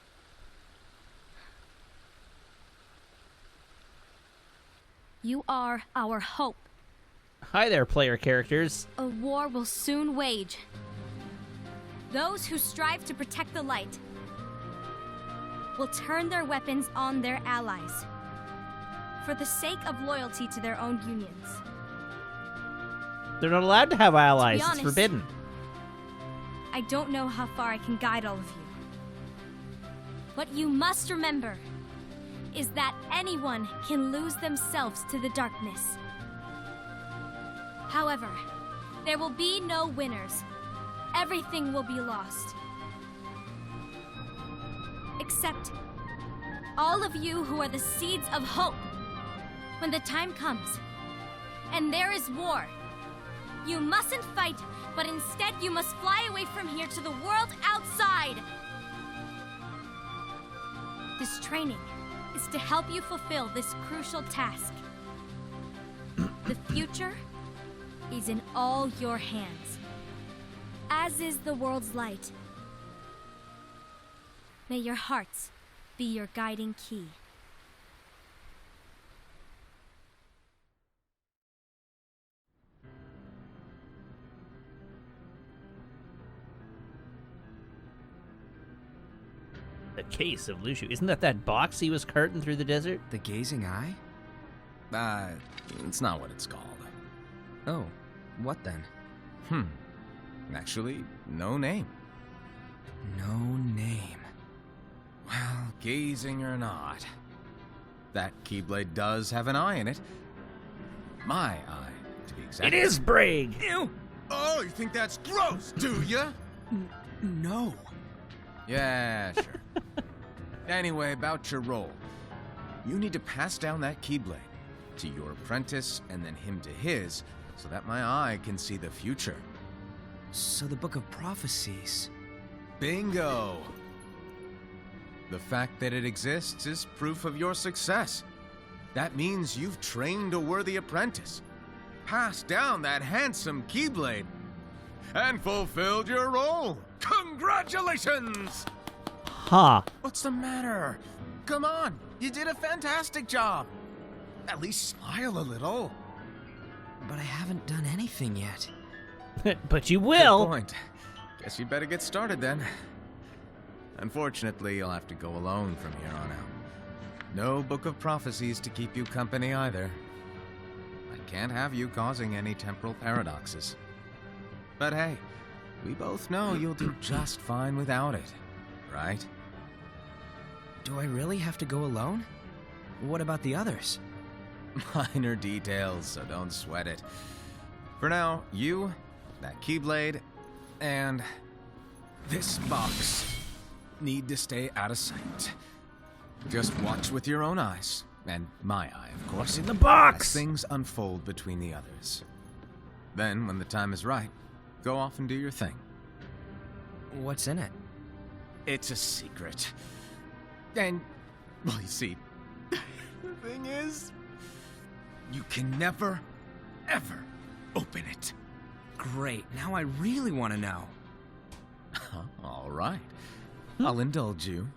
you are our hope. Hi there, player characters. A war will soon wage. Those who strive to protect the light will turn their weapons on their allies for the sake of loyalty to their own unions. They're not allowed to have allies. honest, It's forbidden. I don't know how far I can guide all of you. What you must remember is that anyone can lose themselves to the darkness. However, there will be no winners. Everything will be lost. Except all of you who are the seeds of hope. When the time comes, and there is war. You mustn't fight, but instead you must fly away from here to the world outside. This training is to help you fulfill this crucial task. The future is in all your hands, as is the world's light. May your hearts be your guiding key. The case of Luxu. Isn't that box he was carting through the desert? The gazing eye? It's not what it's called. Oh, what then? Actually, no name. No name. Well, gazing or not, that Keyblade does have an eye in it. My eye, to be exact. It is Braig! Ew! Oh, you think that's gross, do ya? No. Yeah, sure. Anyway, about your role. You need to pass down that Keyblade to your apprentice and then him to his, so that my eye can see the future. So the Book of Prophecies. Bingo! The fact that it exists is proof of your success. That means you've trained a worthy apprentice, passed down that handsome Keyblade, and fulfilled your role. Congratulations! Huh. What's the matter? Come on, you did a fantastic job. At least smile a little. But I haven't done anything yet. But you Good will. point. Guess you'd better get started then. Unfortunately, you'll have to go alone from here on out. No Book of Prophecies to keep you company either. I can't have you causing any temporal paradoxes. But hey, we both know you'll do just fine without it, right? Do I really have to go alone? What about the others? Minor details, so don't sweat it. For now, you, that Keyblade, and this box need to stay out of sight. Just watch with your own eyes, and my eye, of course. What's in the box? As things unfold between the others. Then, when the time is right, go off and do your thing. What's in it? It's a secret. And, well, you see, the thing is, you can never, ever open it. Great, now I really want to know. All right. I'll indulge you.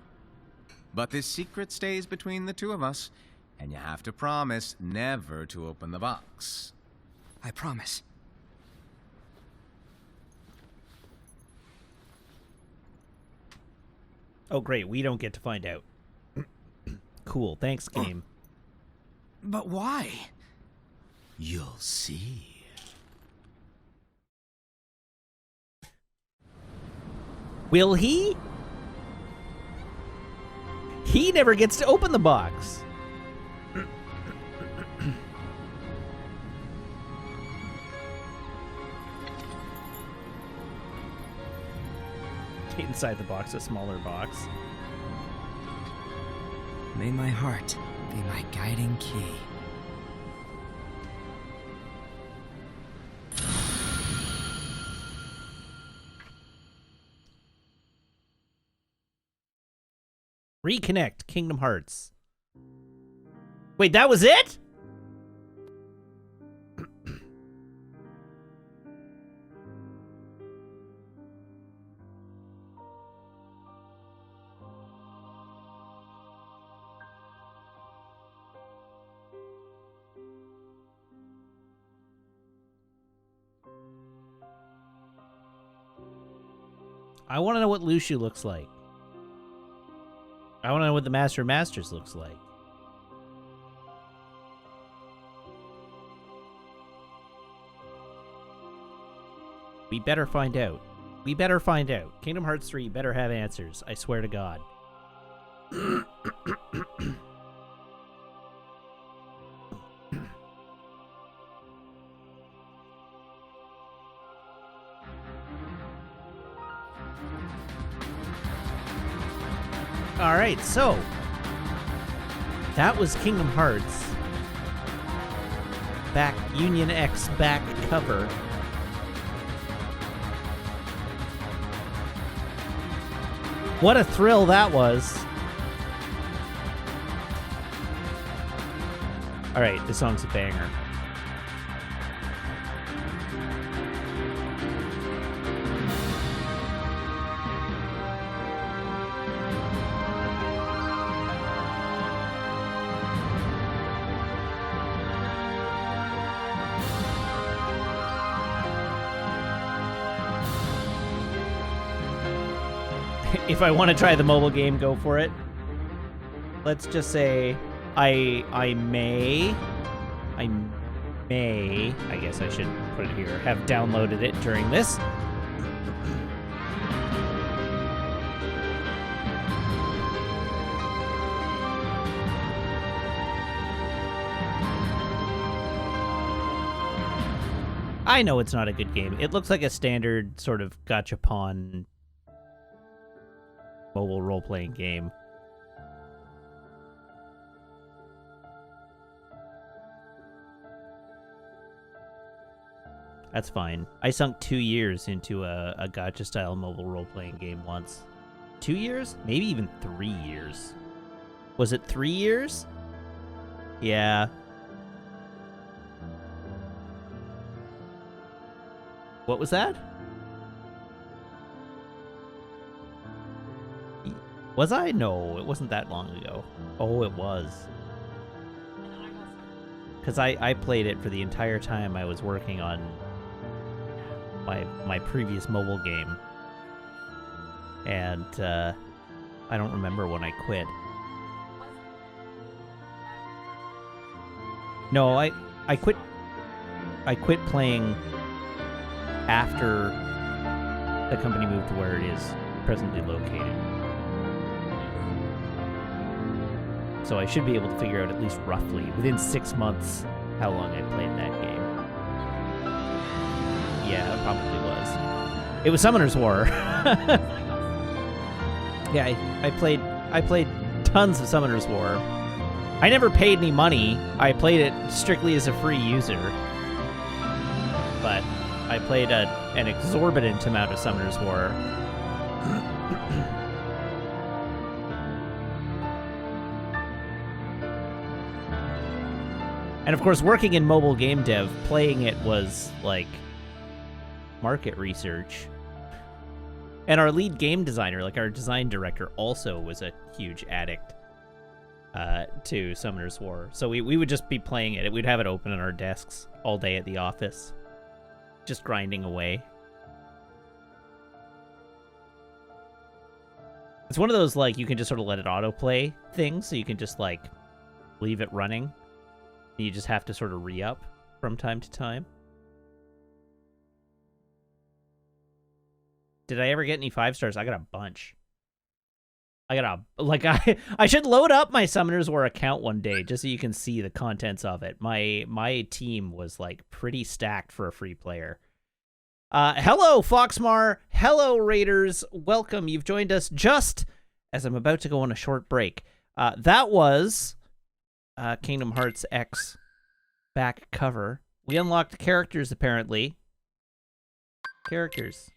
But this secret stays between the two of us, and you have to promise never to open the box. I promise. Oh, great. We don't get to find out. Cool. Thanks, game. But why? You'll see. Will he? He never gets to open the box. Inside the box, a smaller box. May my heart be my guiding key. Reconnect Kingdom Hearts. Wait, that was it? I want to know what Luxu looks like. I want to know what the Master of Masters looks like. We better find out. We better find out. Kingdom Hearts 3 better have answers. I swear to God. Alright, so that was Kingdom Hearts. back Union X back cover. What a thrill that was. All right, this song's a banger. If I want to try the mobile game, go for it. Let's just say I may, I guess I should put it here, have downloaded it during this. I know it's not a good game. It looks like a standard sort of gachapon mobile role-playing game. That's fine. I sunk 2 years into a gacha-style mobile role-playing game once. 2 years? Maybe even 3 years. Was it 3 years? Yeah. What was that? Was I? No, it wasn't that long ago. Oh, it was. Because I played it for the entire time I was working on my previous mobile game. And I don't remember when I quit. No, I quit playing after the company moved to where it is presently located. So I should be able to figure out at least roughly, within 6 months, how long I played that game. Yeah, it probably was. It was Summoner's War. Yeah, I played tons of Summoner's War. I never paid any money. I played it strictly as a free user. But I played an exorbitant amount of Summoner's War. And of course, working in mobile game dev, playing it was like market research. And our lead game designer, like our design director, also was a huge addict to Summoner's War. So we would just be playing it. We'd have it open on our desks all day at the office, just grinding away. It's one of those, like, you can just sort of let it autoplay things, so you can just, like, leave it running. You just have to sort of re-up from time to time. Did I ever get any 5 stars? I got a bunch. I should load up my Summoner's War account one day just so you can see the contents of it. My team was, like, pretty stacked for a free player. Hello, Foxmar. Hello, Raiders. Welcome. You've joined us just as I'm about to go on a short break. That was Kingdom Hearts X back cover. We unlocked characters, apparently. Characters.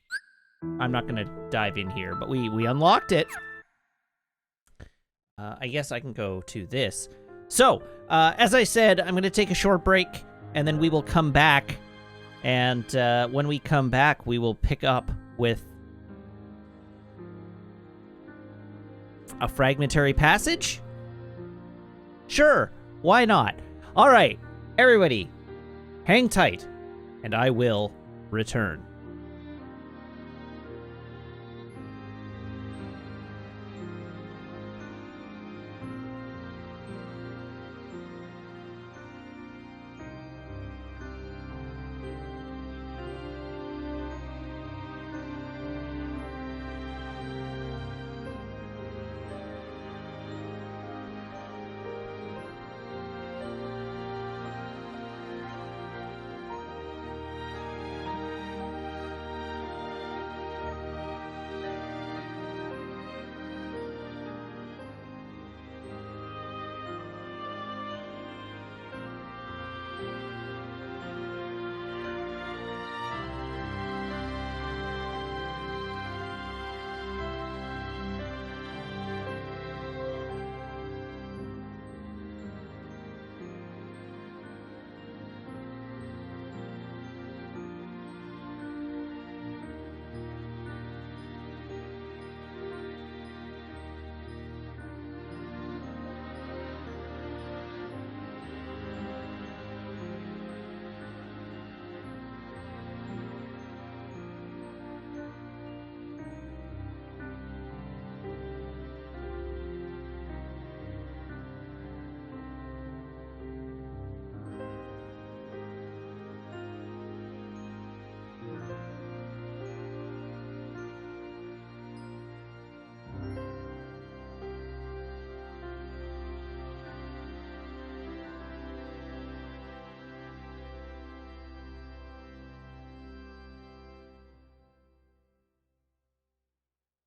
I'm not going to dive in here, but we unlocked it. I guess I can go to this. So, as I said, I'm going to take a short break, and then we will come back. And when we come back, we will pick up with a fragmentary passage? Sure, why not? All right, everybody, hang tight, and I will return.